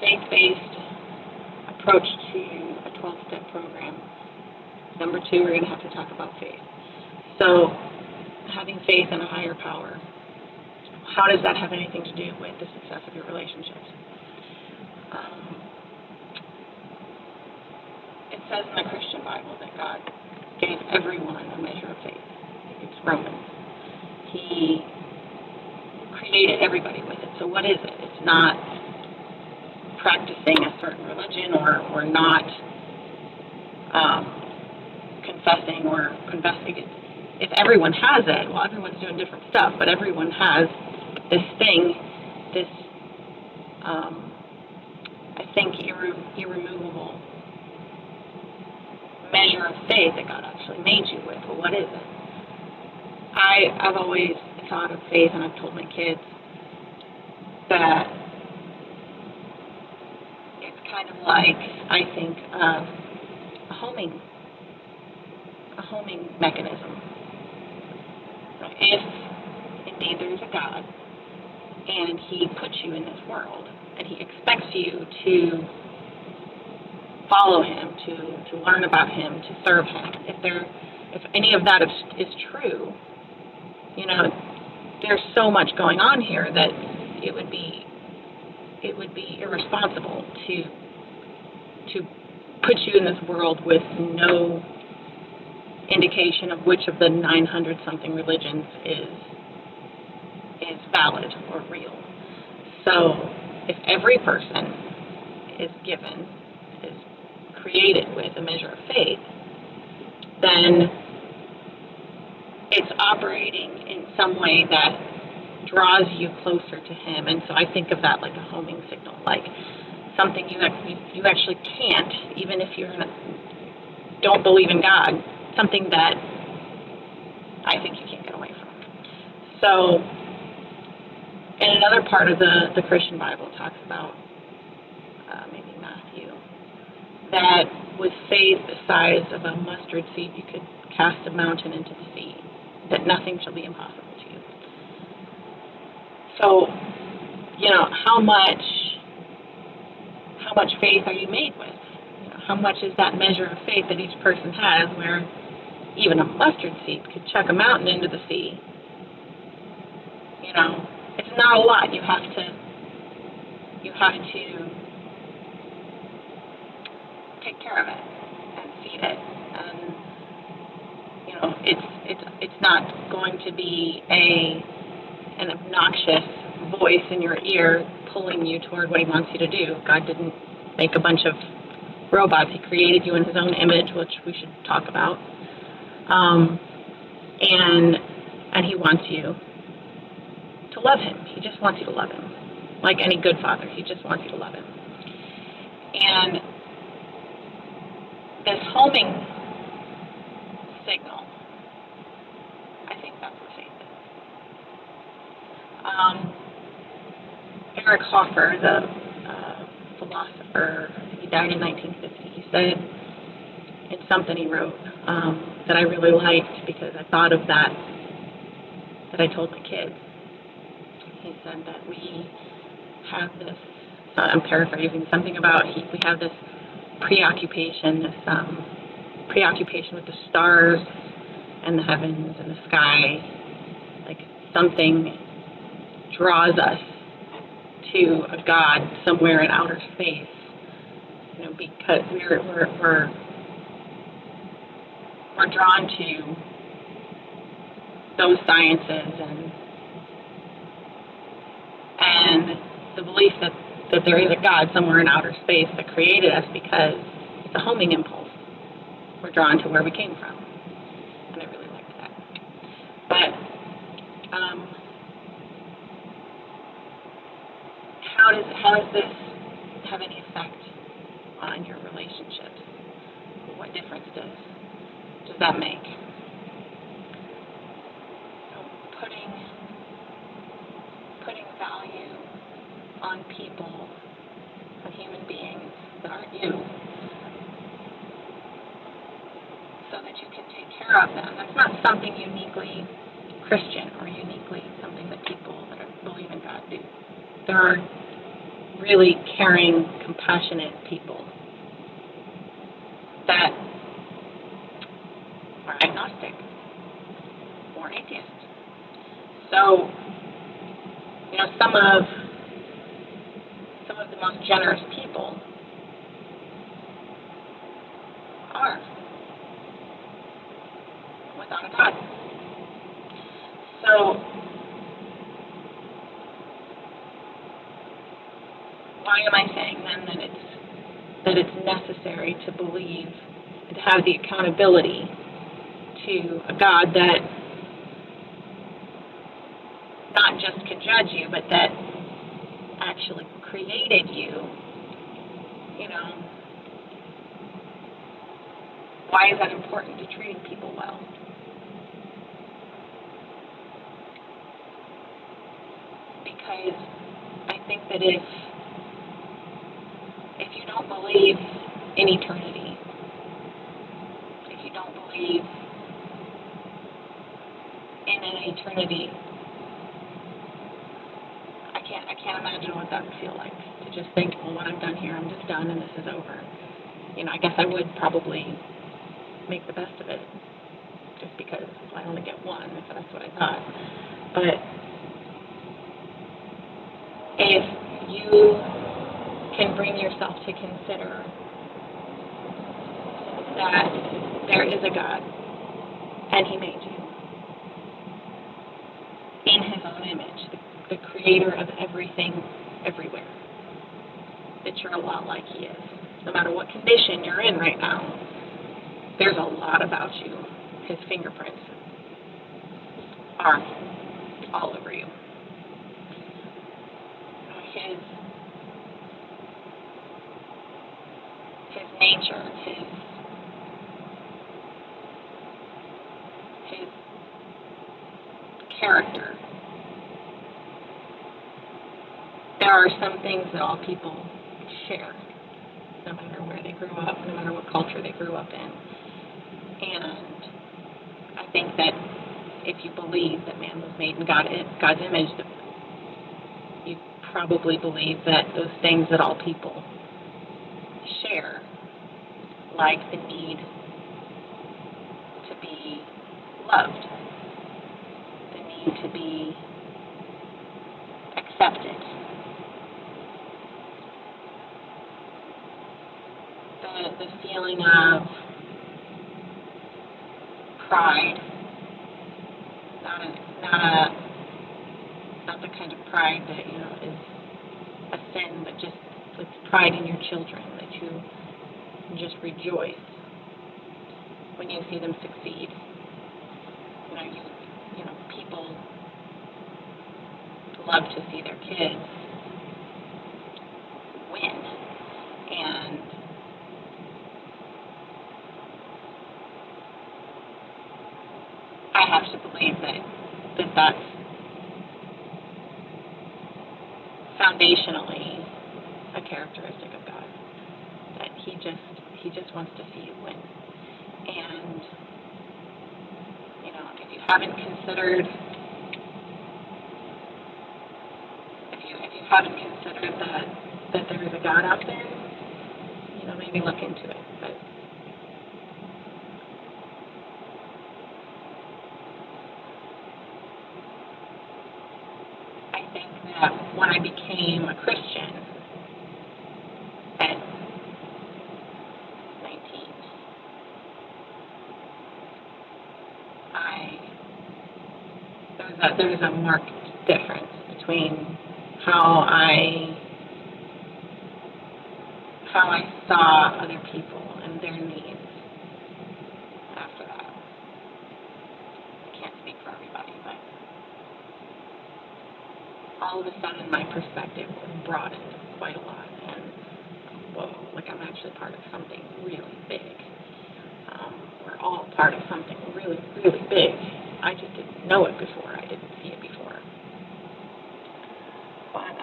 faith-based approach to a 12-step program. Number 2, we're going to have to talk about faith. So, having faith in a higher power. How does that have anything to do with the success of your relationships? It says in the Christian Bible that God gave everyone a measure of faith. It's Romans. He created everybody with it. So what is it? It's not practicing a certain religion or not confessing or confessing it. If everyone has it, well, everyone's doing different stuff, but everyone has this thing, this, I think, irremovable measure of faith that God actually made you with. Well, what is it? I've always thought of faith, and I've told my kids that it's kind of like, I think, a homing mechanism. If indeed there is a God, and He puts you in this world, and He expects you to follow Him, to learn about Him, to serve Him. If any of that is true, there's so much going on here that it would be irresponsible to put you in this world with no indication of which of the 900-something religions is valid or real. So if every person is created with a measure of faith, then it's operating in some way that draws you closer to Him. And so I think of that like a homing signal, like something you actually can't, even if you don't believe in God, something that I think you can't get away from. So, in another part of the Christian Bible talks about, maybe Matthew, that with faith the size of a mustard seed you could cast a mountain into the sea, that nothing shall be impossible to you. So, how much faith are you made with? How much is that measure of faith that each person has, where even a mustard seed could chuck a mountain into the sea? It's not a lot. You have to take care of it and feed it, and it's not going to be an obnoxious voice in your ear pulling you toward what He wants you to do. God didn't make a bunch of robots. He created you in His own image, which we should talk about. And He wants you to love Him. He just wants you to love Him. Like any good father, He just wants you to love Him. And this homing signal, I think that's what faith is. Eric Hoffer, the philosopher, he died in 1950. He said in something he wrote that I really liked, because I thought of that I told my kids. He said that we have this, I'm paraphrasing, something about we have this preoccupation with the stars and the heavens and the sky, like something draws us to a God somewhere in outer space, because we're drawn to those sciences and the belief that there is a God somewhere in outer space that created us, because it's a homing impulse. We're drawn to where we came from, and I really liked that. But how does this have any effect on your relationships? What difference does that make? So putting value on people, on human beings that aren't you, so that you can take care of them. That's not something uniquely Christian or uniquely something that people that believe in God do. There are really caring, compassionate people that are agnostic or atheist. So, some of the most generous people are without a God. So, why am I saying then that it's necessary to believe and to have the accountability to a God that not just can judge you, but that actually created you? Why is that important to treating people well? Because I think that if you don't believe in eternity, if you don't believe in an eternity, I can't imagine what that would feel like, to just think, well, when I'm done here, I'm just done and this is over. I guess I would probably make the best of it, just because I only get one, if that's what I thought. But if you can bring yourself to consider that there is a God, and He made you in His own image, the creator of everything, everywhere, that you're a lot like He is. No matter what condition you're in right now, there's a lot about you. His fingerprints are all over you. His nature, his character. There are some things that all people share, no matter where they grew up, no matter what culture they grew up in. And I think that if you believe that man was made in God's image, you probably believe that those things that all people share, like the need to be loved, the need to be accepted, the feeling of pride, not the kind of pride that is a sin, but just with pride in your children, that you just rejoice when you see them succeed. People love to see their kids win, and I have to believe that's foundationally a characteristic of God, that He just wants to see you win. And if you haven't considered that there is a God out there, maybe look into it. But I think that when I became a Christian at 19, there was a marked difference between how I saw other people and their needs after that. I can't speak for everybody, but all of a sudden my perspective was broadened quite a lot, and whoa, I'm actually part of something really big. We're all part of something really, really big. I just didn't know it before. I didn't see it before. But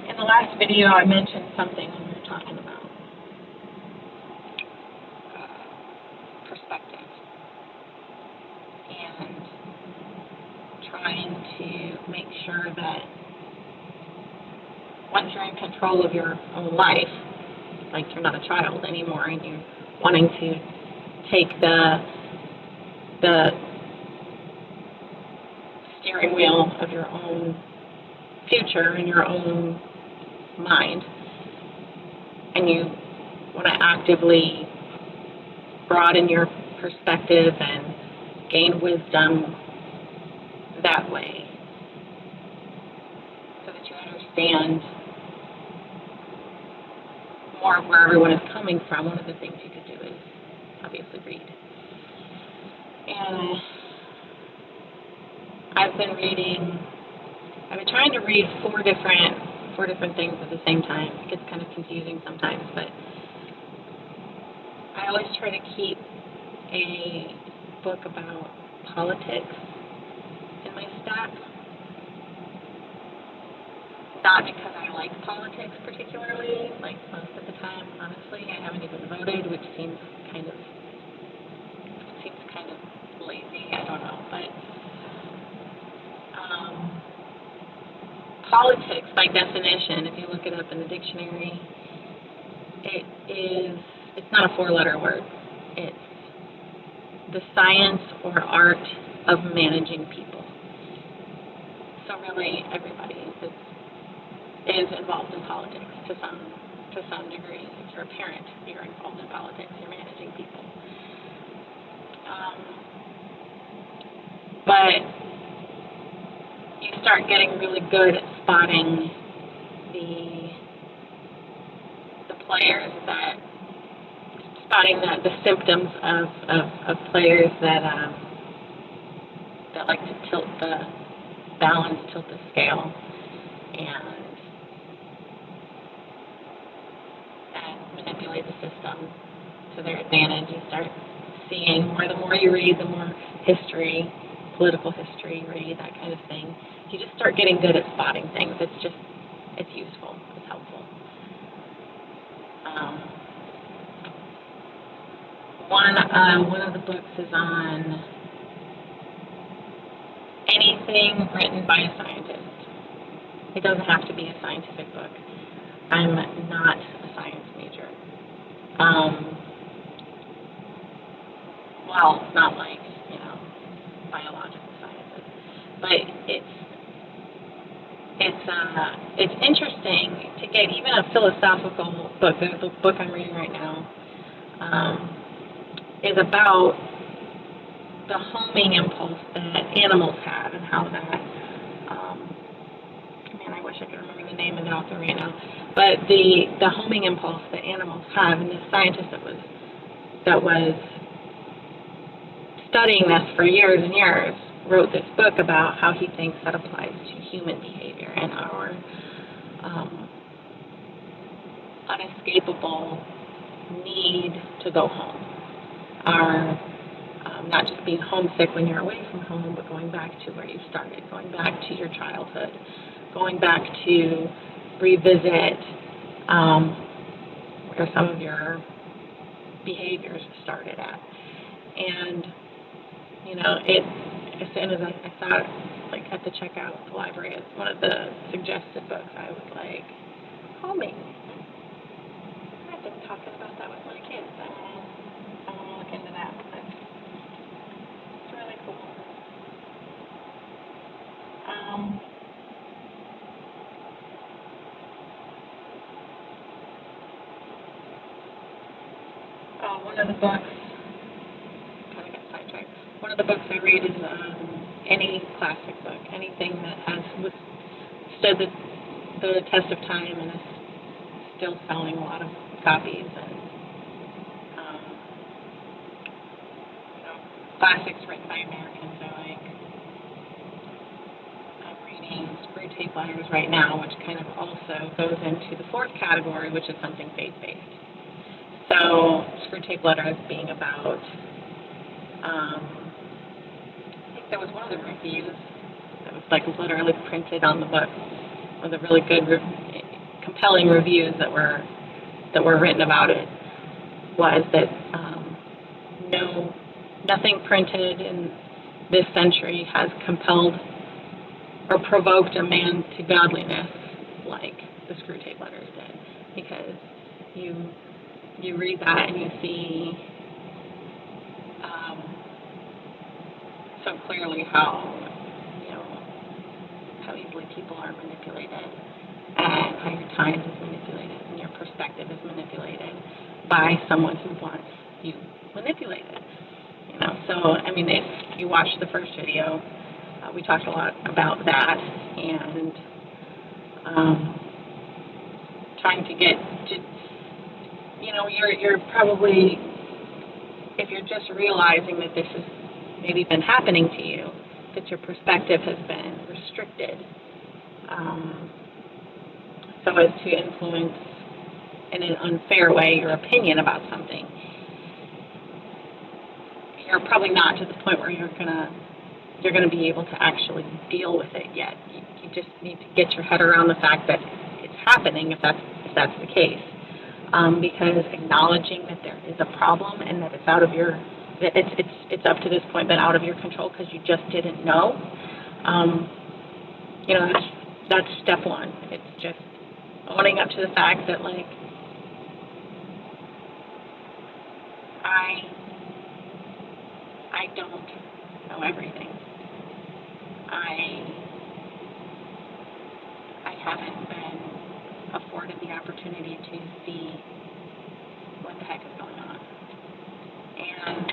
in the last video, I mentioned something when we were talking about perspective and trying to make sure that once you're in control of your own life, like you're not a child anymore, and you're wanting to take the steering wheel of your own future in your own mind, and you want to actively broaden your perspective and gain wisdom that way, so that you understand more of where everyone is coming from. One of the things you could do is obviously read. And I've been trying to read four different things at the same time. It gets kind of confusing sometimes, but I always try to keep a book about politics in my stack. Not because I like politics particularly, like most of the time, honestly. I haven't even voted, which seems kind of lazy, I don't know, but politics, by definition, if you look it up in the dictionary, it's not a four-letter word. It's the science or art of managing people. So really, everybody is involved in politics to some degree. If you're a parent, you're involved in politics. You're managing people. But you start getting really good at spotting the symptoms of players that like to tilt the balance, tilt the scale, and manipulate the system to their advantage. You start seeing more. The more you read, the more history, political history you read, that kind of thing. You just start getting good at spotting things. It's useful. It's helpful. One of the books is on anything written by a scientist. It doesn't have to be a scientific book. I'm not a science major. Well, not like, biological sciences, but it's interesting to get even a philosophical book. The book I'm reading right now is about the homing impulse that animals have and how that. I wish I could remember the name of the author right now. But the homing impulse that animals have, and the scientist that was studying this for years and years wrote this book about how he thinks that applies to human behavior and our unescapable need to go home. Our not just being homesick when you're away from home, but going back to where you started, going back to your childhood, going back to revisit where some of your behaviors started at. And, as soon as I saw it, like at the checkout at the library, as one of the suggested books, I was like, homing. I've been talking about that with my kids. I want to look into that. But it's really cool. One of the books, kind of got sidetracked. One of the books I read is any classic book, anything that has stood the test of time and is still selling a lot of copies, and classics written by Americans I like. I'm reading Screwtape Letters right now, which kind of also goes into the fourth category, which is something faith-based. So, Screwtape Letters being about, I think there was one of the reviews that was like literally printed on the book, one of the really good, compelling reviews that were written about it, was that nothing printed in this century has compelled or provoked a man to godliness like the Screw Tape Letters did, because you read that and you see so clearly how easily people are manipulated, and how your time is manipulated and your perspective is manipulated by someone who wants you manipulated. So I mean, if you watch the first video, we talked a lot about that, and trying to get to, you're probably, if you're just realizing that this has maybe been happening to you, that your perspective has been restricted, so as to influence in an unfair way your opinion about something. You're probably not to the point where you're gonna be able to actually deal with it yet. You just need to get your head around the fact that it's happening, if that's the case, because acknowledging that there is a problem and that it's out of your, that it's up to this point been out of your control because you just didn't know. That's step one. It's just owning up to the fact that, like, I don't know everything. I haven't been afforded the opportunity to see what the heck is going on. And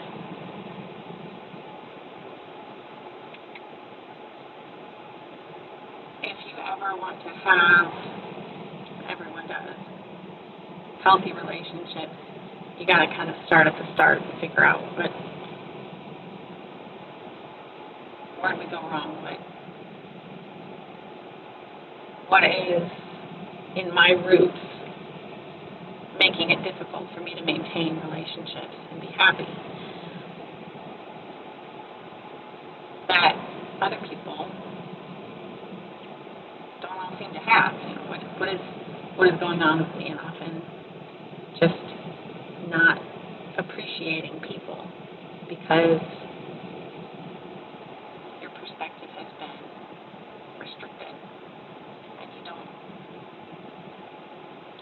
if you ever want to have, everyone does, healthy relationships, you got to kind of start at the start and figure out where did we go wrong, what is in my roots making it difficult for me to maintain relationships and be happy, that other people don't all seem to have. What is going on with me, and often just not appreciating people because your perspective has been restricted, and you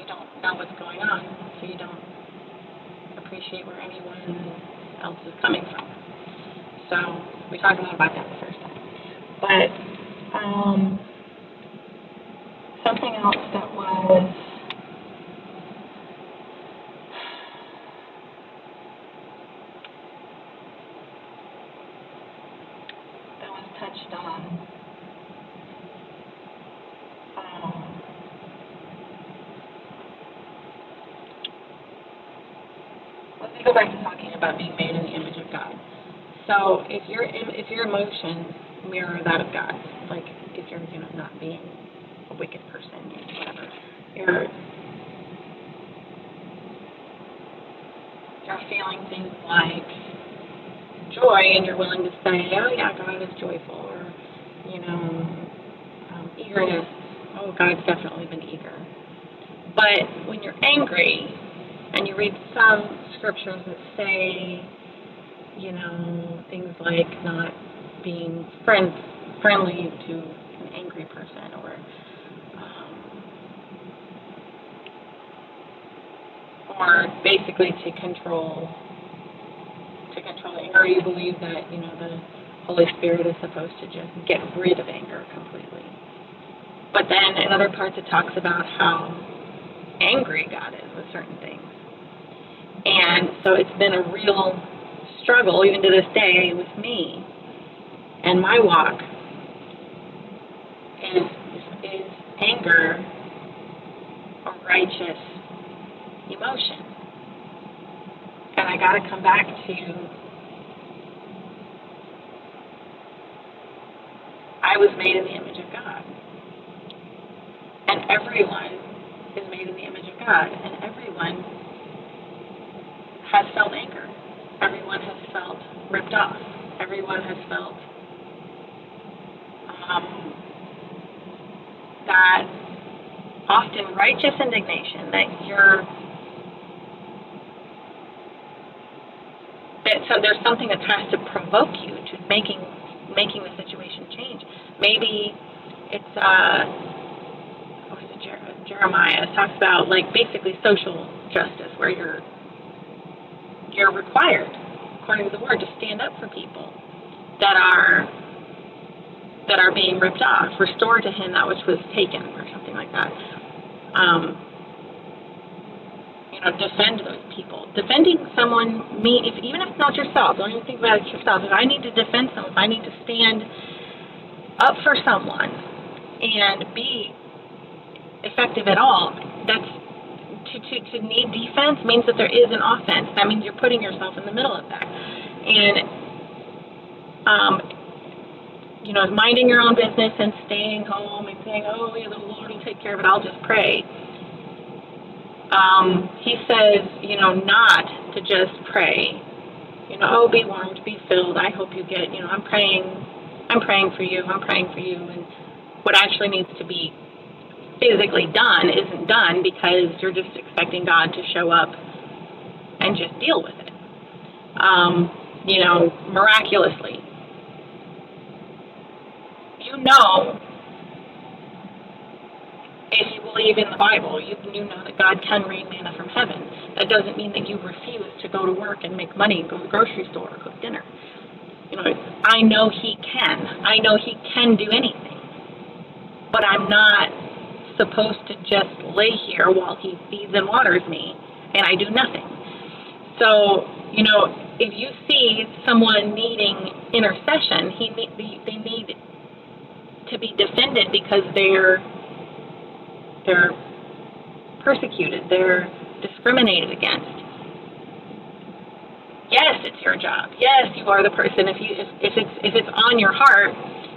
don't know what's going on, so you don't appreciate where anyone else is coming from. So we talked a lot about that the first time. But something else that was touched on. Let's go back to talking about being made in the image of God. So if your emotions mirror that of God, like if you're not being a wicked person, whatever, you're feeling things like joy, and you're willing to say, oh yeah, God is joyful, or eagerness, oh, God's definitely been eager. But when you're angry, and you read some scriptures that say, things like not being friendly to an angry person, or basically to control anger, you believe that, the Holy Spirit is supposed to just get rid of anger completely. But then in other parts it talks about how angry God is with certain things. And so it's been a real struggle, even to this day, with me and my walk. Is anger a righteous emotion? And I got to come back to, I was made in the image of God. And everyone is made in the image of God. And everyone has felt anger. Everyone has felt ripped off. Everyone has felt that often righteous indignation so there's something that has to provoke you to making the situation change. Maybe it's Jeremiah talks about like basically social justice, where you're required, according to the word, to stand up for people that are being ripped off. Restore to him that which was taken, or something like that. Defend those people. Defending someone, even if it's not yourself, don't even think about it yourself. If I need to defend someone, if I need to stand up for someone and be effective at all, that's to need defense means that there is an offense. That means you're putting yourself in the middle of that. And minding your own business and staying home and saying, oh, yeah, the Lord will take care of it, I'll just pray. He says, not to just pray, be warmed, be filled, I hope you get, I'm praying for you, and what actually needs to be physically done isn't done because you're just expecting God to show up and just deal with it, miraculously. If you believe in the Bible, you know that God can rain manna from heaven. That doesn't mean that you refuse to go to work and make money, go to the grocery store, cook dinner. I know He can. I know He can do anything. But I'm not supposed to just lay here while He feeds and waters me and I do nothing. So, if you see someone needing intercession, they need to be defended because they're persecuted, they're discriminated against. Yes, it's your job. Yes, you are the person. If it's on your heart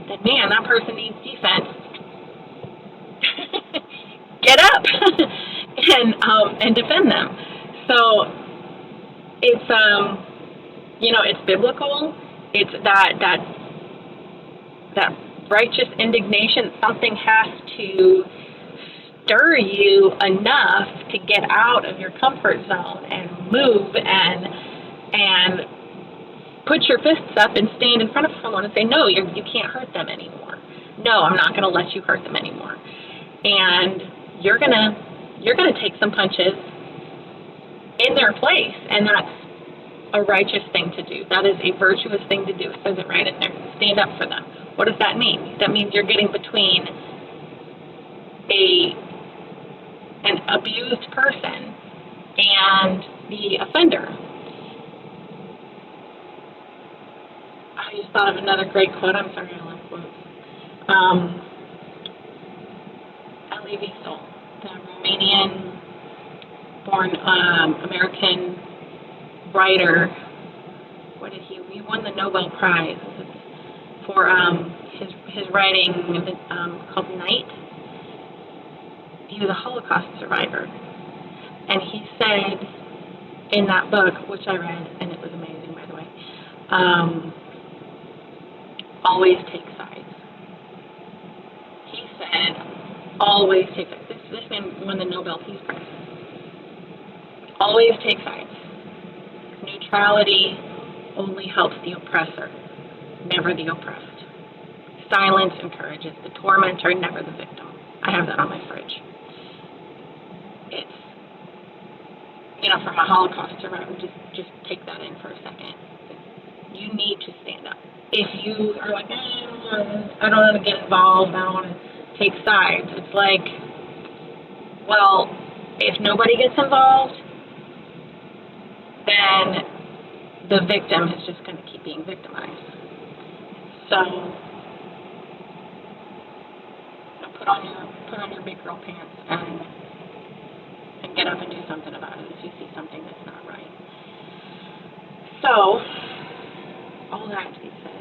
that that person needs defense, get up and defend them. So it's it's biblical. It's that righteous indignation. Something has to stir you enough to get out of your comfort zone and move and put your fists up and stand in front of someone and say, no, you can't hurt them anymore. No, I'm not going to let you hurt them anymore. And you're gonna take some punches in their place, and that's a righteous thing to do. That is a virtuous thing to do. It says it right in there. Stand up for them. What does that mean? That means you're getting between an abused person and the offender. I just thought of another great quote. I'm sorry, I love quotes. Elie Wiesel, the Romanian-born American writer. What did he won the Nobel Prize for his writing called Night. He was a Holocaust survivor, and he said in that book, which I read, and it was amazing, by the way, always take sides. He said, always take sides. This man won the Nobel Peace Prize. Always take sides. Neutrality only helps the oppressor, never the oppressed. Silence encourages the tormentor, never the victim. I have that on my fridge. It's, from a Holocaust survivor, just take that in for a second. You need to stand up. If you are like, I don't want to get involved, I don't want to take sides, it's like, well, if nobody gets involved, then the victim is just going to keep being victimized. So, put on your big girl pants and get up and do something about it if you see something that's not right. So, all that to be said,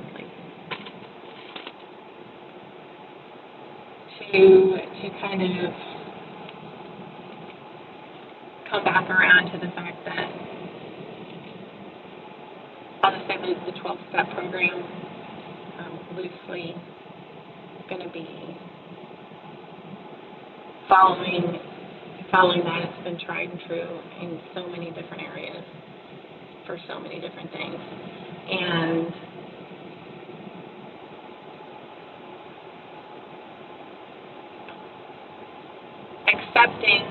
to kind of come back around to the fact that I'll just say the 12-step program, loosely going to be following that. It's been tried and true in so many different areas for so many different things. And accepting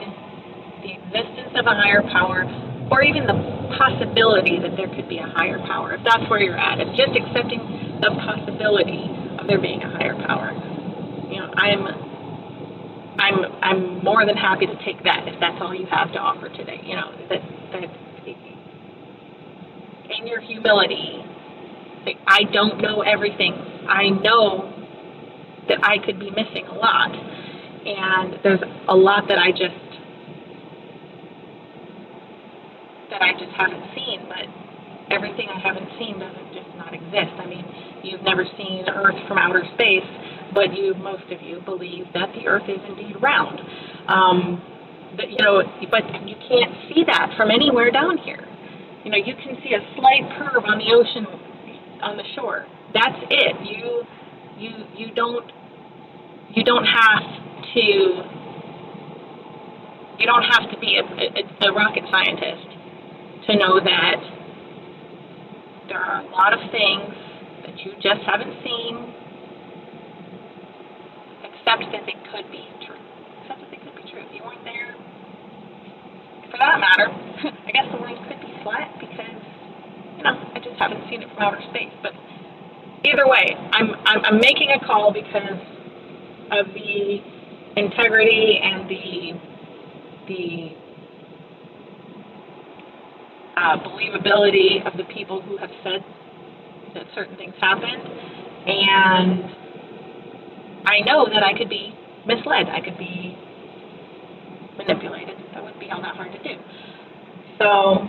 the existence of a higher power, or even the possibility that there could be a higher power, if that's where you're at, it's just accepting the possibility of there being a higher power. I'm more than happy to take that if that's all you have to offer today. That in your humility, like, I don't know everything. I know that I could be missing a lot, and there's a lot that I just haven't seen, but everything I haven't seen doesn't just not exist. I mean, you've never seen Earth from outer space, but most of you believe that the Earth is indeed round. But you can't see that from anywhere down here. You can see a slight curve on the ocean, on the shore. That's it. You don't have to be a rocket scientist to know that there are a lot of things that you just haven't seen, except that they could be true. If you weren't there, for that matter, I guess the world could be flat because, I just haven't seen it from outer space. But either way, I'm making a call because of the integrity and the believability of the people who have said that certain things happened, and I know that I could be misled, I could be manipulated. That wouldn't be all that hard to do. So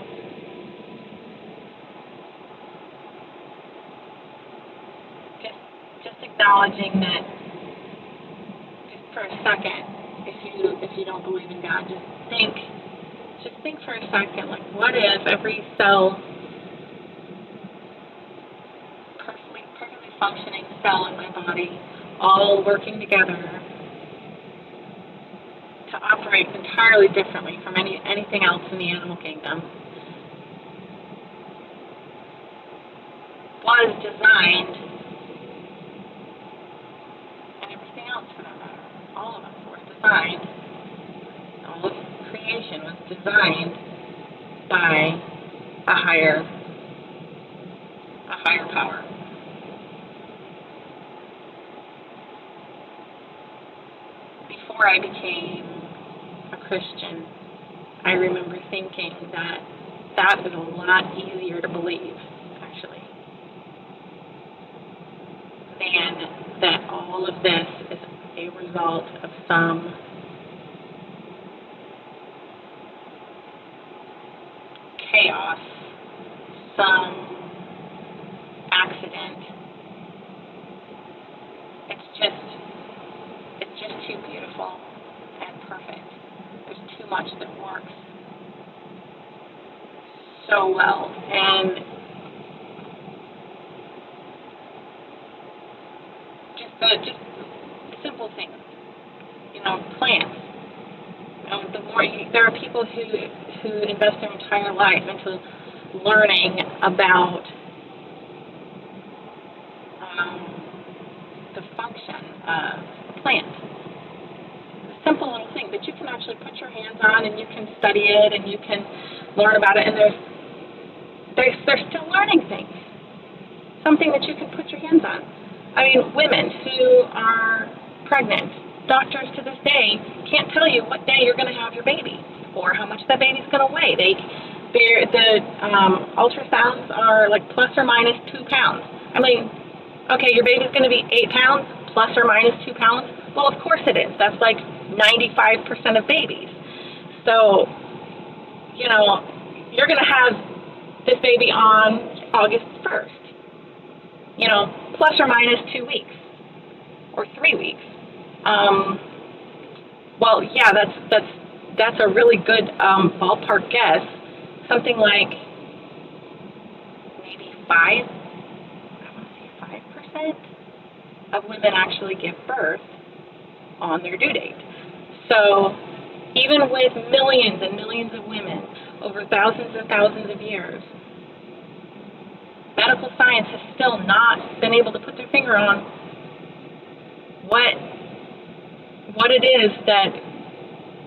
just acknowledging that, just for a second, if you don't believe in God, just think for a second, like, what if every cell, perfectly functioning cell in my body, all working together to operate entirely differently from anything else in the animal kingdom, was designed, and everything else for that matter, all of us were designed, all of creation was designed by a higher power. Before I became a Christian, I remember thinking that was a lot easier to believe, actually, than that all of this is a result of some chaos, some accident. It's just too beautiful and perfect. There's too much that works so well. And just simple things, plants. There are people who invest their entire life into learning about the function of a plant. A simple little thing that you can actually put your hands on, and you can study it, and you can learn about it, and they're still learning things. Something that you can put your hands on. I mean, women who are pregnant, doctors to this day can't tell you what day you're going to have your baby or how much that baby's going to weigh. The ultrasounds are like plus or minus 2 pounds. I mean, okay, your baby's going to be 8 pounds plus or minus 2 pounds. Well, of course it is. That's like 95% of babies. So, you're going to have this baby on August 1st. Plus or minus 2 weeks or 3 weeks. Well, yeah, that's a really good ballpark guess. Something like maybe 5% of women actually give birth on their due date. So even with millions and millions of women over thousands and thousands of years, medical science has still not been able to put their finger on what it is that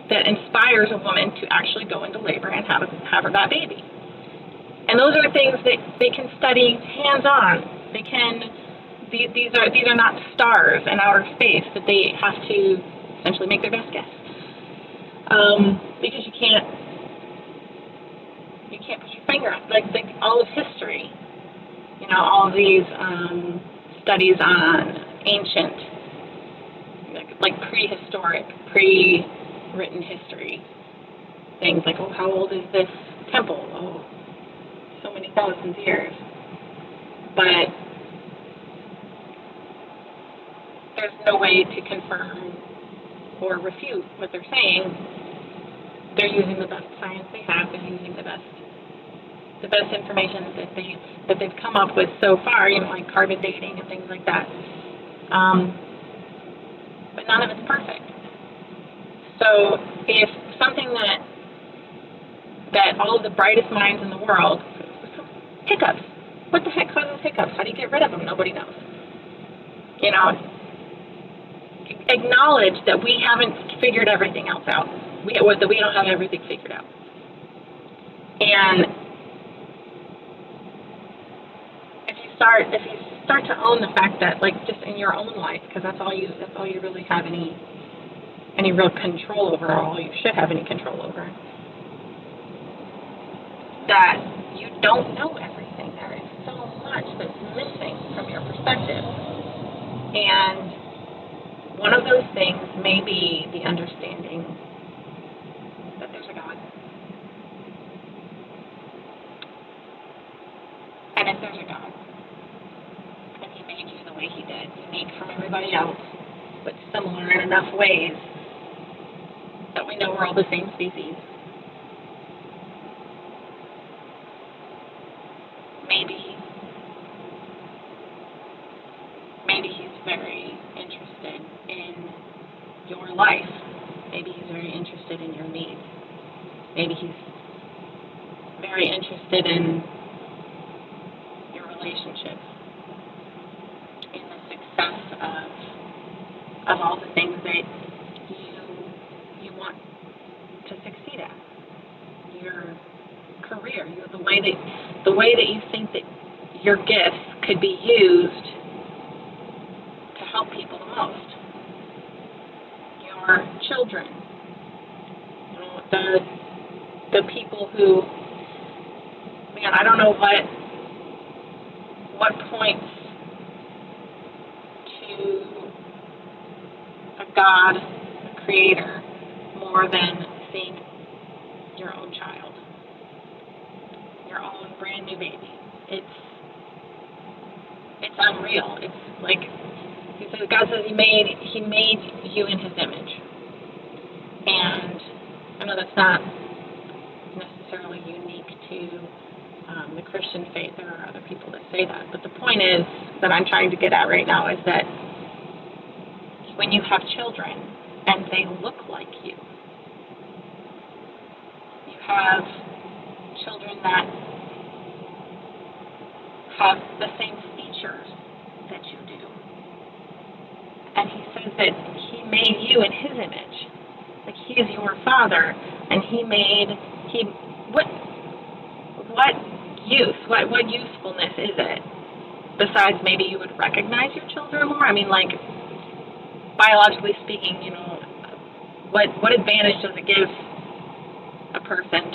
that inspires a woman to actually go into labor and have that baby. And those are things that they can study hands-on. They can. These are not stars in outer space that they have to essentially make their best guess. Because you can't put your finger on like all of history. All of these studies on ancient, like prehistoric, pre-written history. Things like, oh, how old is this temple? Oh, so many thousands of years. But there's no way to confirm or refute what they're saying. They're using the best science they have. They're using the best information that they've come up with so far. Like carbon dating and things like that. But none of it's perfect. So if something that all of the brightest minds in the world, hiccups. What the heck causes hiccups? How do you get rid of them? Nobody knows. Acknowledge that we haven't figured everything else out. That we don't have everything figured out. And if you start to own the fact that, like, just in your own life, because that's all you really have any real control over, or all you should have any control over, that you don't know everything. There is so much that's missing from your perspective. And one of those things may be the understanding that there's a God. And if there's a God, and He made you the way He did, unique from everybody else, but similar in enough ways that we know we're all the same species, maybe He's very interested in your life. Maybe He's very interested in your needs. Maybe He's very interested in your relationships, in the success of all the things that you want to succeed at. Your career, the way that you think that your gifts could be used to help people the most. Your children, the people who, man, I don't know what points to a God, a creator, more than seeing your own child, your own brand new baby. It's unreal. It's like God says He made you in His image. And I know that's not necessarily unique to the Christian faith. There are other people that say that. But the point is that I'm trying to get at right now is that when you have children and they look like you have children that have the same features that you do. And He says that He made you in His image. Like He is your Father, and what usefulness is it? Besides maybe you would recognize your children more? I mean, like, biologically speaking, what advantage does it give a person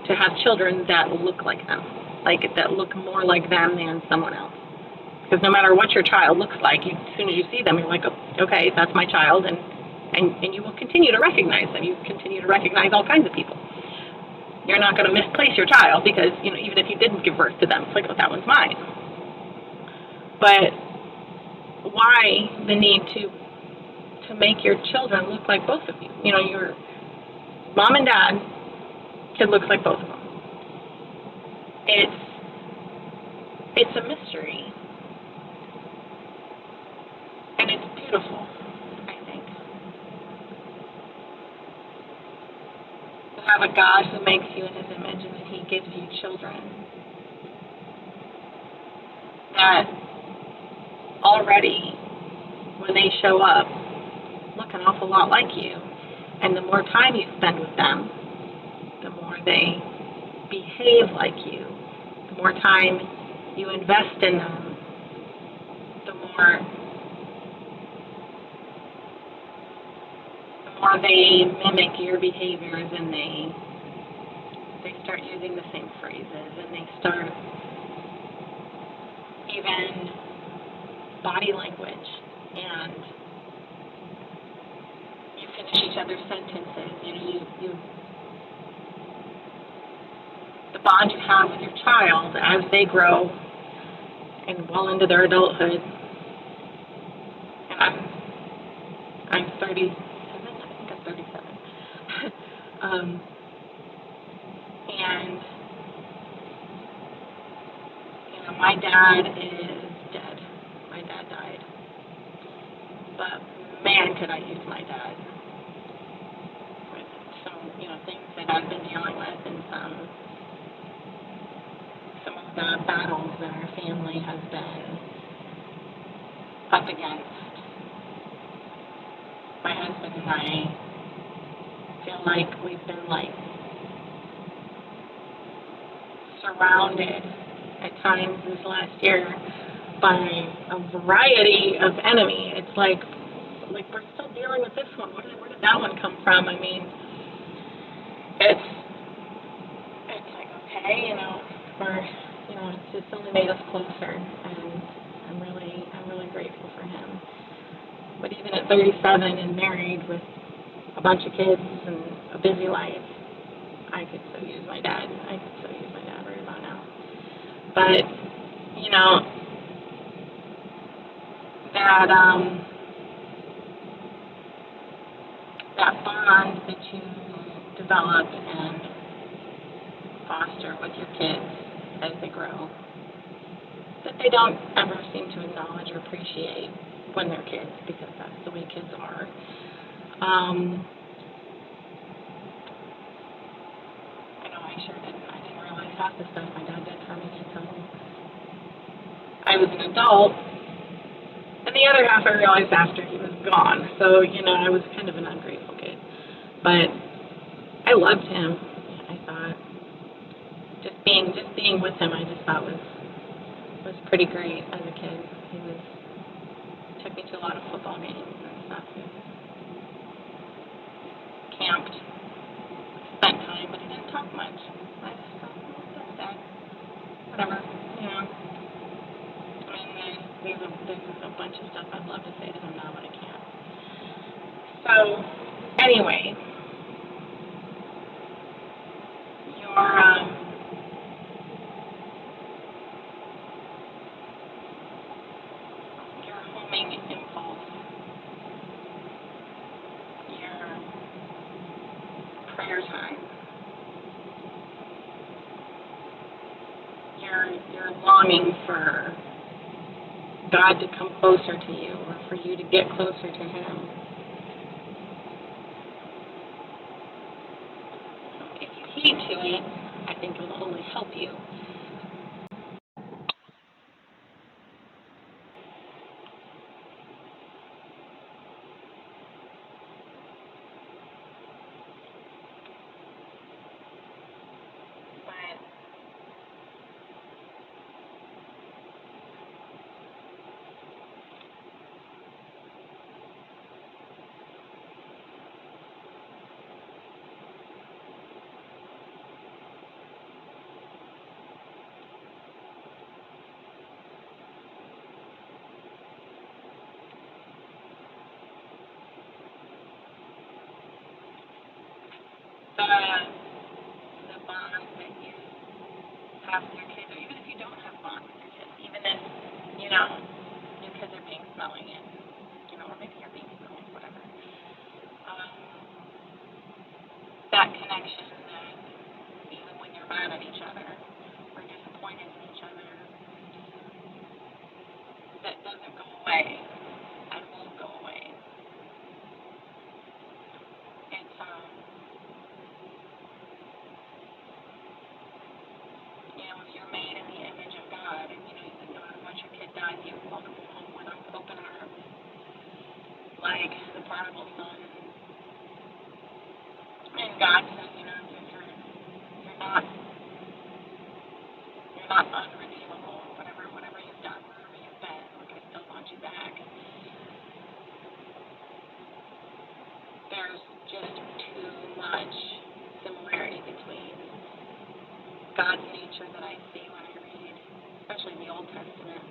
to have children that look like them? Like, that look more like them than someone else? Because no matter what your child looks like, as soon as you see them, you're like, oh, okay, that's my child, and you will continue to recognize them. You continue to recognize all kinds of people. You're not going to misplace your child because, even if you didn't give birth to them, it's like, oh, that one's mine. But why the need to make your children look like both of you? Your mom and dad kid looks like both of them. It's a mystery. And it's beautiful, I think. To have a God who makes you in His image and that He gives you children that already, when they show up, look an awful lot like you. And the more time you spend with them, the more they behave like you. The more time you invest in them, the more they mimic your behaviors, and they start using the same phrases, and they start even body language, and you finish each other's sentences. You the bond you have with your child as they grow and well into their adulthood. And I'm 37. I think I'm 37. And my dad is dead. My dad died. But man, could I use my dad with some, things that I've been dealing with, and some of the battles that our family has been up against. My husband and I feel like we've been surrounded at times this last year by a variety of enemy. It's like we're still dealing with this one. Where did that one come from? I mean, it's like, okay, it's just only made us closer, and I'm really grateful for him. But even at 37 and married with a bunch of kids and a busy life, I could so use my dad. I could so use my dad right about now. But, that bond that you develop and foster with your kids as they grow, that they don't ever seem to acknowledge or appreciate when they're kids, because that's the way kids are. I know I sure didn't. I didn't realize half the stuff my dad did for me until I was an adult. And the other half I realized after he was gone. So, I was kind of an ungrateful kid. But I loved him. I thought just being with him, I just thought was pretty great as a kid. He took me to a lot of football games and stuff. He camped, spent time, but he didn't talk much. I just thought, that's sad. Whatever, I mean, there's a bunch of stuff I'd love to say to him now, but I can't. So, anyway, your homing impulse, your prayer time, your longing for God to come closer to you, or for you to get closer to Him. If you heed to it, I think it will only help you. The bond that you have with your kids, or even if you don't have a bond with your kids, even if, your kids are being smelly and, or maybe you're being smelly, whatever. That connection that even when you're mad at each other or disappointed in each other, that doesn't go away and won't go away. It's, if you're made in the image of God, and you don't want your kid dies, you welcome them home with open arms, like the prodigal son. And God says, you're not unredeemable, whatever you've done, wherever you've been, I still want you back. There's just too much similarity between God's nature that I see when I read, especially the Old Testament,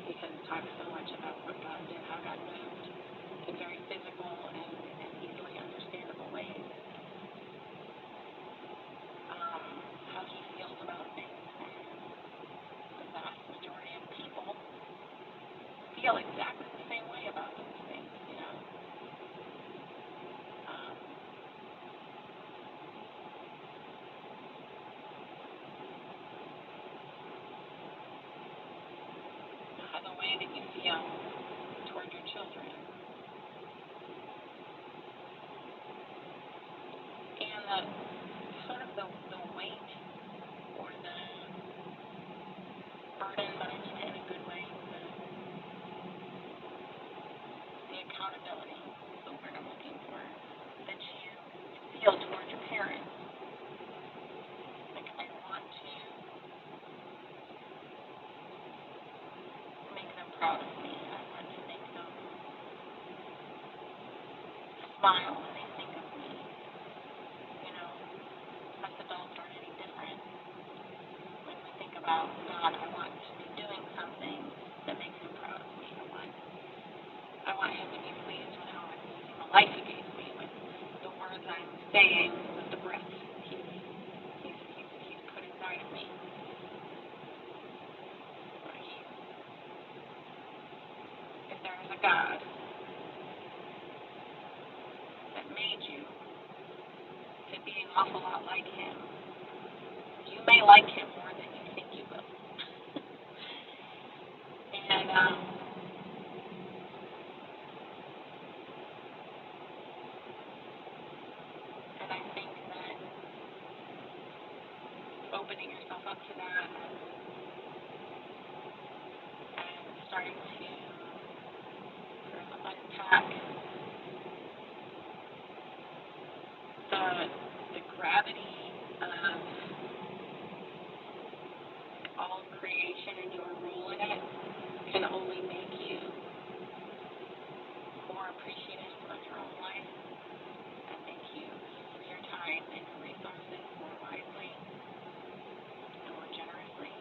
because it talks so much about what God did, how God moved in very physical and easily understandable ways. How he feels about things, and the vast majority of people feel exactly the same way about those things, the way that you feel toward your children, and the sort of the weight or the burden, but I mean it in a good way, the accountability, the word I'm looking for, that you feel toward your parents. Like, I want to make them proud of me. I want to make them smile when they think of me. Us adults aren't any different. When we think about God, I want to be doing something that makes him proud of me. I want him to be pleased with how I'm using the life he gave me, with the words I'm saying, with the breath he's put inside of me. If there is a God that made you to be an awful lot like him, you may like him more than you think you will. And I think that opening yourself up to that and starting to sort of unpack the gravity of all creation and your role in it can only make you more appreciative of your own life and make you use your time and your resources more wisely and more generously.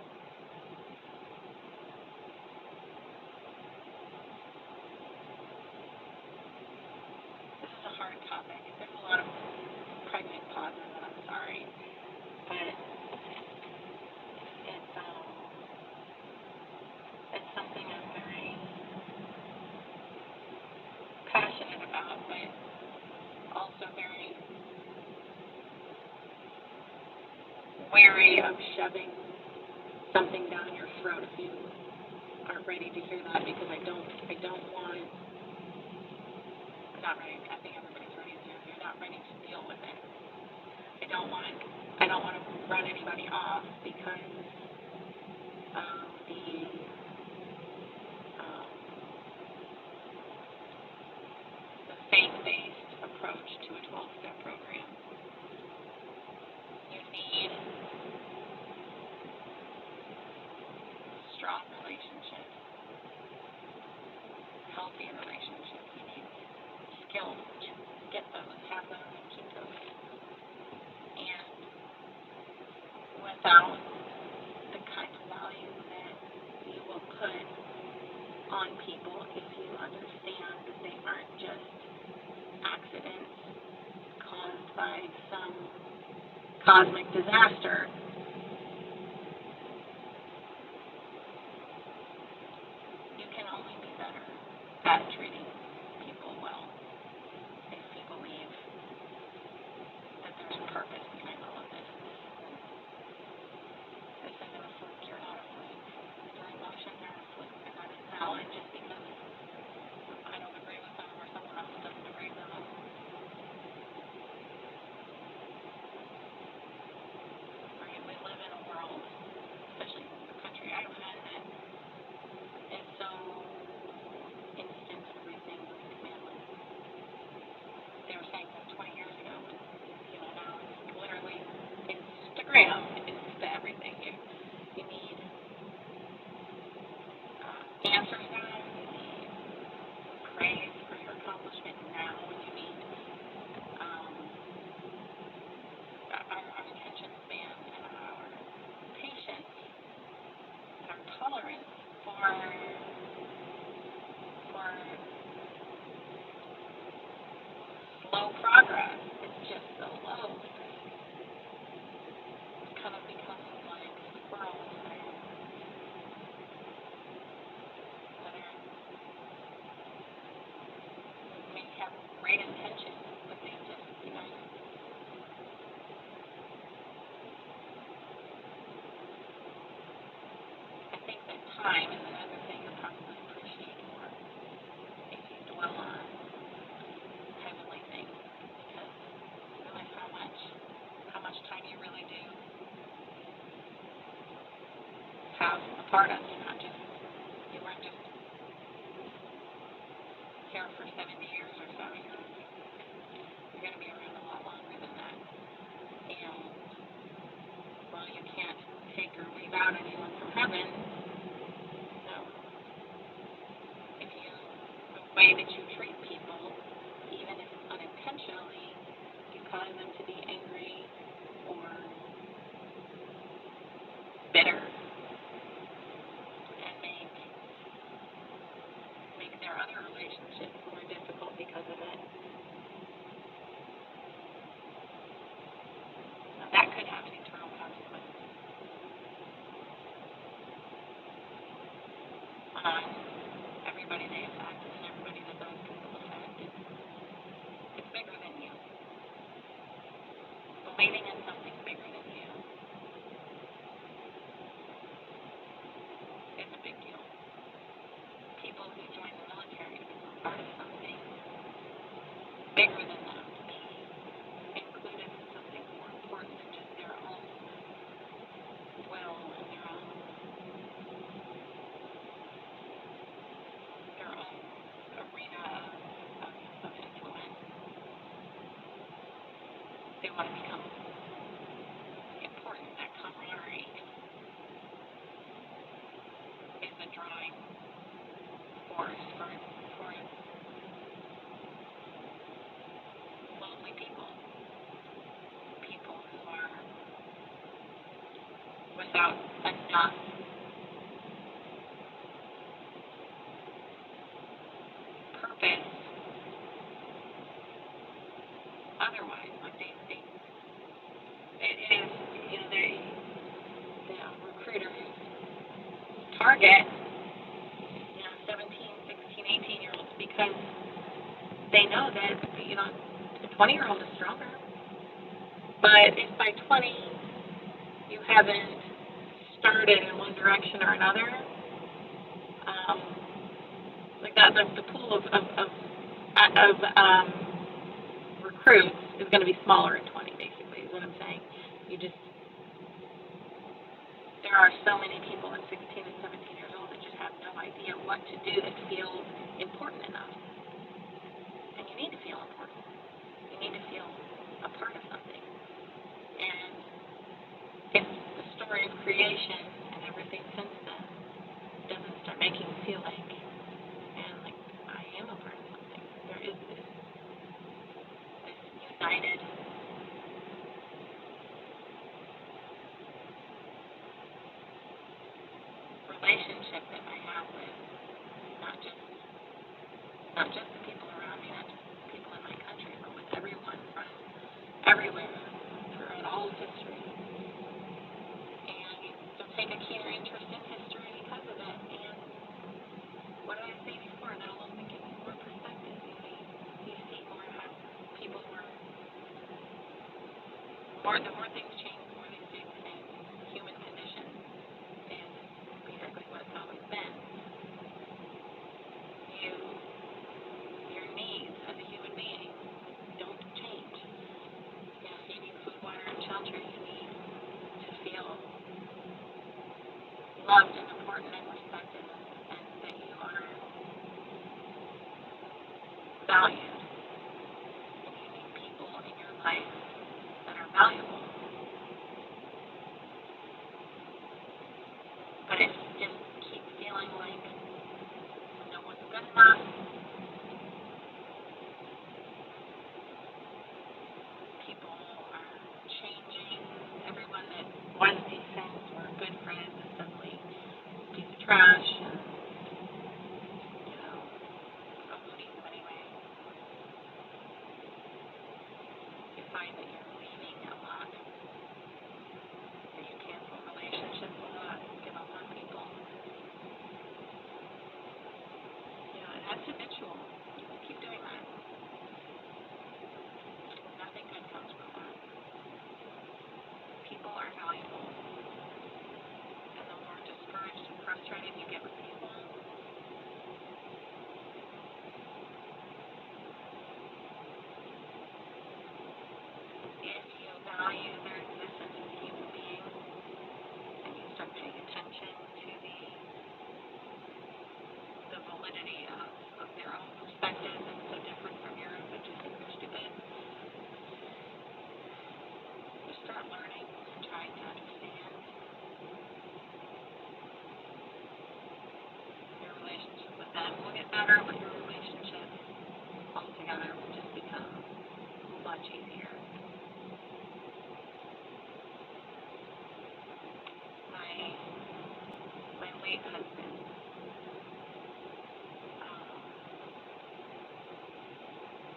This is a hard topic. There's a lot of pregnant pauses, and I'm sorry, but it's something I'm very passionate about, but also very wary of shoving something down your throat if you aren't ready to hear that, because I don't want, I'm not ready, I think everybody's ready to hear, if you're not ready to deal with it. I don't want to run anybody off because of the faith-based approach to a 12-step program. You need strong relationships, healthy relationships. You need skills to get those, have those, and keep those. And without the kind of value that you will put on people if you understand that they aren't just accidents caused by some cosmic disaster, you can only be better at treating people well if you believe that there's purpose behind all of this. This isn't a fluke. You're not a fluke. Your emotions aren't a fluke. They're not invalid just because I don't agree with them or someone else doesn't agree with them. Right? We live in a world, especially the country I live in, that is so instant slow progress. It's just so low. It kind of becomes like squirrels that may have great intentions, but they just, I think that time is another thing you'll probably appreciate more if you dwell on heavenly things, because you realize how much time you really do have a part of. You weren't just here for 70 years or so. You're going to be around a lot longer than that. And while you can't take or leave out anyone from heaven, the way that you treat people, even if unintentionally, you cause them to be angry or bitter, and make their other relationships more difficult because of it. Now, that could have an eternal consequence on everybody they affect and everybody that those people affect. It's bigger than you. Believing in something bigger than you is a big deal. People who join the military to become part of something bigger than them, to be included in something more important than just their own will and their own arena of influence. They want to become important. That camaraderie is a drawing force for lonely people who are without enough purpose. Otherwise, like it is, the recruiters target, 17, 16, 18-year-olds, because they know that, the 20-year-old is stronger. But if by 20 you haven't started in one direction or another, like that, the pool of recruits is going to be smaller at 20, basically, is what I'm saying. There are so many people at 16 and 17 years old that just have no idea what to do that feels important enough. And you need to feel important. You need to feel a part of something. And if the story of creation and everything since then doesn't start making you feel like, man, like I am a part of something. There is this united relationship that I have with not just the people around me, not just the people in my country, but with everyone from everywhere throughout all of history. And you'll take a keener interest in history because of it. And what did I say before? That'll also give you more perspective. You see more how people were. The more things change, the more they stay the same. Human condition is basically what it's always been. Your needs as a human being don't change. You need food, water, and shelter. You need to feel loved and important and respected, and that you are valued. And you need people in your life that are valuable. But if you just keep feeling like no one's good enough, people are changing, everyone that was decent or good friends is suddenly a piece of trash, and, so who needs them anyway? find that you're leaving a lot, that you cancel relationships a lot, give up on people. And that's habitual. You keep doing that. Nothing good comes from that. People are valuable. And the more discouraged and frustrated you get with people, if you value their existence as a human being, and you start paying attention to the validity of their own perspective that's so different from yours that you think they're stupid, you start learning and trying to understand. Your relationship with them will get better, but your relationship altogether will just become much easier. My late husband,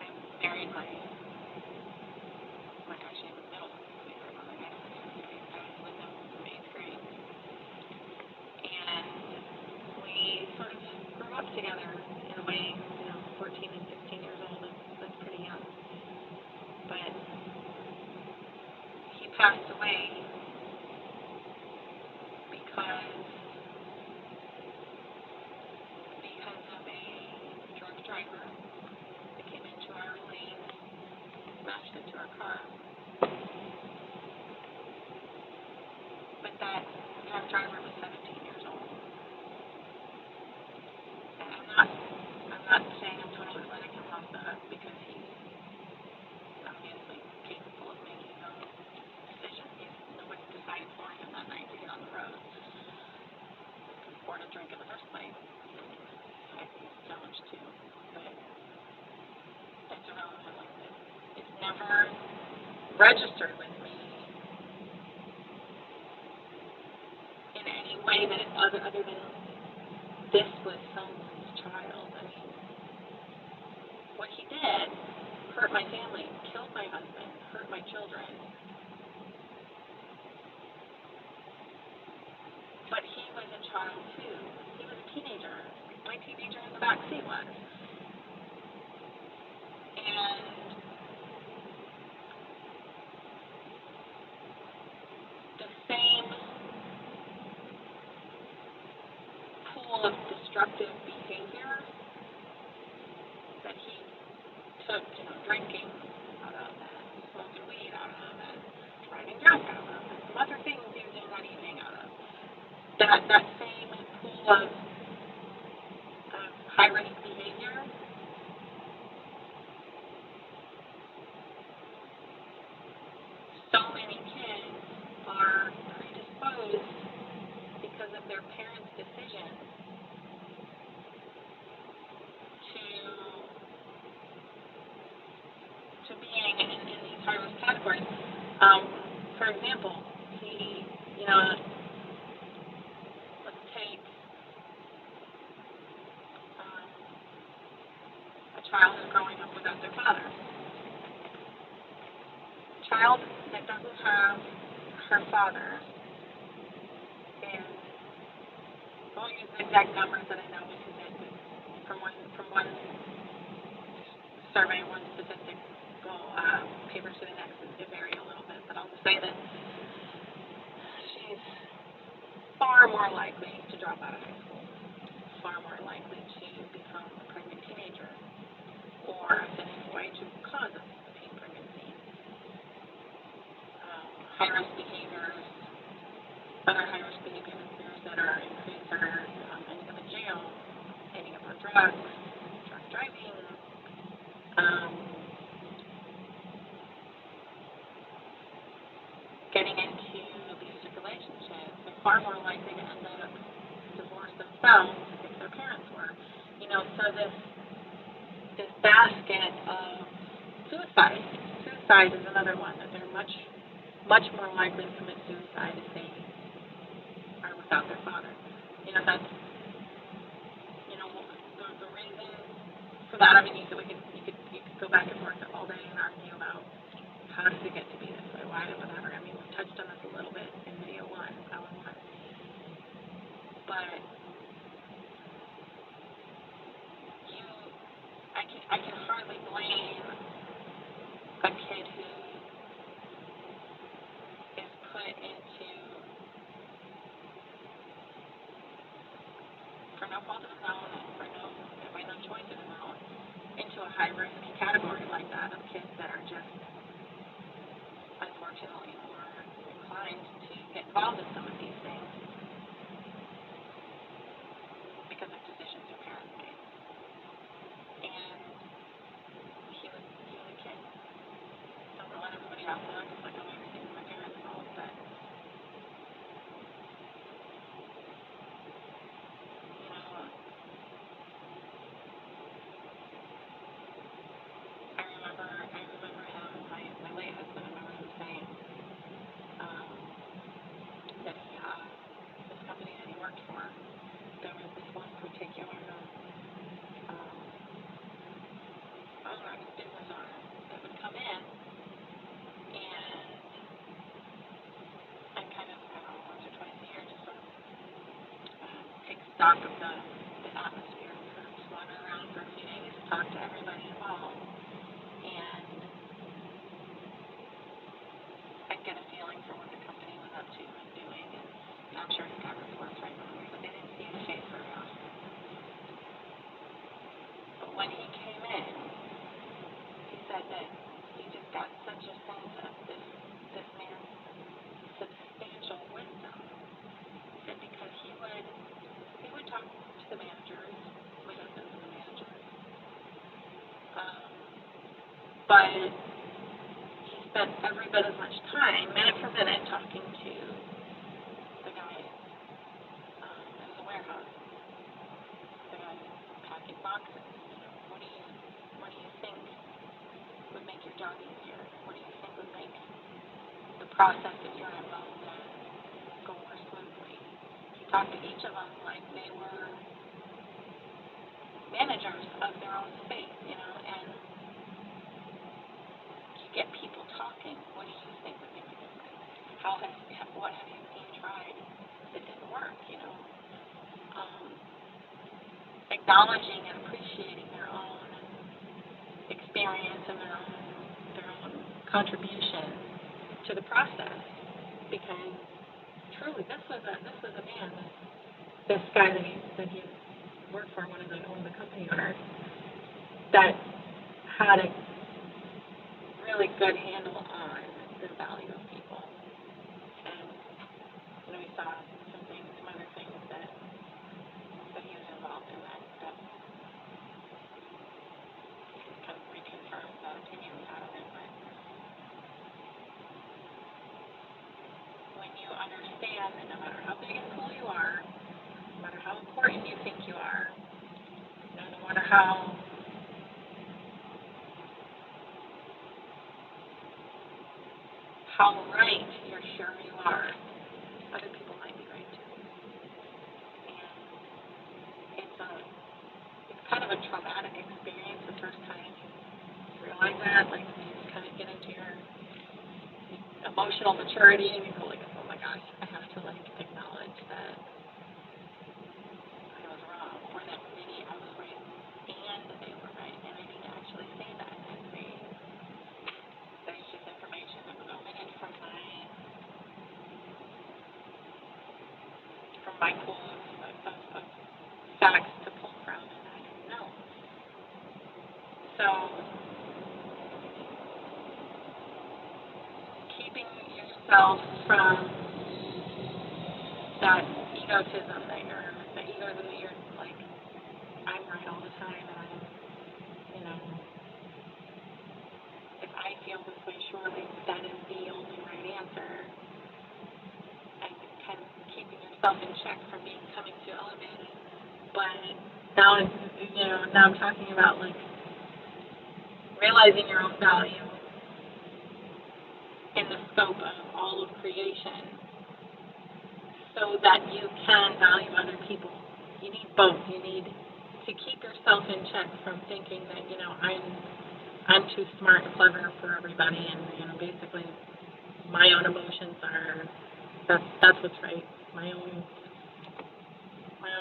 I married my actually the middle sweetheart on my high school sweetheart. I was with him from 8th grade. And we sort of grew up together in a way, 14 and 16 years old, that's pretty young. But he passed away because of a drunk driver that came into our lane, smashed into our car. But that drunk driver was 17 years old. And I'm not saying I'm totally letting him off the hook because he's obviously capable of making his own decisions. Nobody decided for him that night to get on the road or to drink in the first place. I think it's a challenge too, but it's irrelevant. Like it's never registered with me in any way that other than this was someone's child. I mean, what he did hurt my family, killed my husband, hurt my children. But he was a child too. He was a teenager. My teenager in the back seat was. And the same pool of destructive behavior that he took, drinking out of, and smoking weed out of, and driving drunk out of, and some other things he was doing that evening out of. That same pool of high-risk behavior so many kids are predisposed because of their parents' decision to being in these high-risk categories. For example, let's take a child who's growing up without their father. A child that doesn't have her father is, I'll use the exact numbers that I know because from one survey, one statistical paper to the next, it vary a little bit, but I'll just say that she's far more likely to drop out of high school, far more likely to become a pregnant teenager, or a fitting way to cause a teen pregnancy. High-risk behaviors, other high-risk behaviors that are increased are ending up in jail, ending up on drugs, drunk driving, getting into abusive relationships. They're far more likely to end up divorced themselves if their parents were. So this basket of suicide. Suicide is another one that they're much more likely to commit suicide if they are without their father. That's the reason for that. I mean, you could go back and forth all day and argue about how does it get to be this way? Why, whatever. I mean, we touched on this a little bit in video 1, hour 1. But I can hardly blame a kid who is put into, for no fault of his own and by no choice of his own, into a high-risk category like that of kids that are just unfortunately more inclined to get involved in some of these things because of decisions their parents made. And he was a kid. Don't let everybody else know. It's like, oh, everything's my parents' fault. But, you know, I remember him, my late husband, I remember him saying that he, this company that he worked for, there was this one particular owner, business owner, that would come in and kind of, I don't know, once or twice a year, just sort of take stock of the atmosphere, sort of just wander around for a few days, talk to everybody involved, and I'd get a feeling for what the company was up to and doing, and I'm sure he got reports regularly, but they didn't see his face very often. But when he came in, he said that he just got such a sense of this man's substantial wisdom. He said because he would talk to the managers, my husband was the manager, but he spent every bit as much time, minute for minute, talking to the guys in the warehouse, the guys packing boxes. You know, what do you think would make your job easier? What do you think would make the process that you're involved in go more smoothly? He talked to each of them like they were managers of their own space, you know, and you get people talking. What do you think would make a difference? What have you seen tried that didn't work, you know? Acknowledging and appreciating their own experience and their own contribution to the process, because truly this was a man, this guy that he worked for, one of the company owners, that had a really good handle on the value of people. And you know, we saw some other things that he was involved in that kind of reconfirmed the opinion we had of him. But when you understand that no matter how big and cool you are, no matter how important you think you are, no matter how right you're sure you are, other people might be right too. And it's kind of a traumatic experience the first time you realize that, like you kind of get into your emotional maturity and you go like, oh my gosh, I have to like acknowledge that I was wrong, or that maybe I was right and they were right, and I need to actually say that and say there's just information that was omitted from my pool of facts to pull from, and I didn't know. So keeping yourself from that egotism that you're like, I'm right all the time, and I'm, you know, if I feel this way, surely that is the only right answer, and kind of keeping yourself in check from becoming too elevated. But now, you know, now I'm talking about like realizing your own value in the scope of all of creation, so that you can value other people. You need both. You need to keep yourself in check from thinking that, you know, I'm too smart and clever for everybody, and basically my own emotions are that's what's right. My own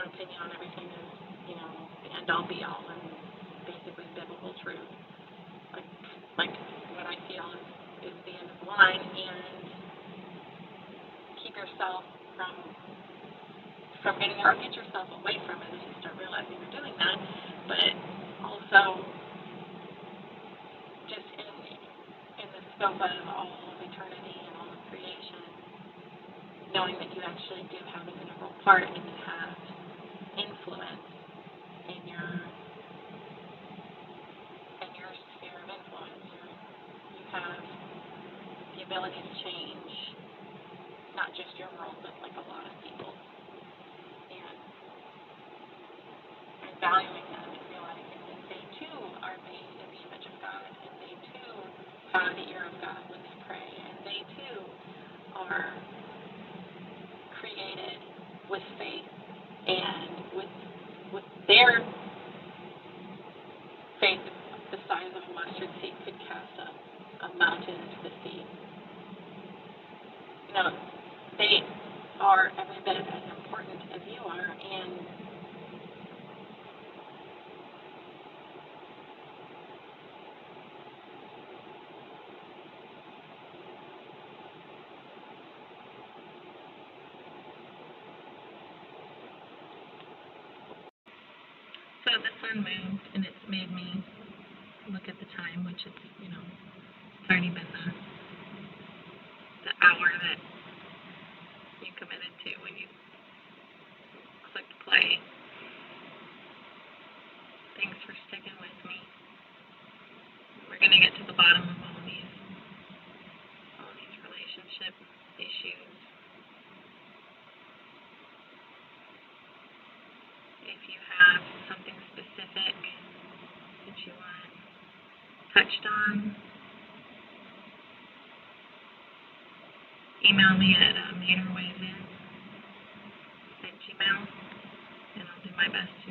opinion on everything is the end all be all, and basically biblical truth. Like what I feel is the end of the line, and keep yourself from getting there, or get yourself away from it as you start realizing you're doing that. But also, just in the scope of all of eternity and all of creation, knowing that you actually do have an integral part and you have influence in your sphere of influence. You have the ability to change not just your world, but like a lot of people. And valuing them and realizing that they too are made in the image of God, and they too have the ear of God when they pray, and they too are created with faith, and with their faith the size of a mustard seed could cast a mountain into the sea. They are every bit as important as you are, and so the sun moved, and it's made me look at the time, which it's already been the hour that you committed to when you clicked play. Thanks for sticking with me. We're going to get to the bottom of all these relationship issues. If you have something specific that you want touched on, email me at manorwaysin@gmail.com, and I'll do my best to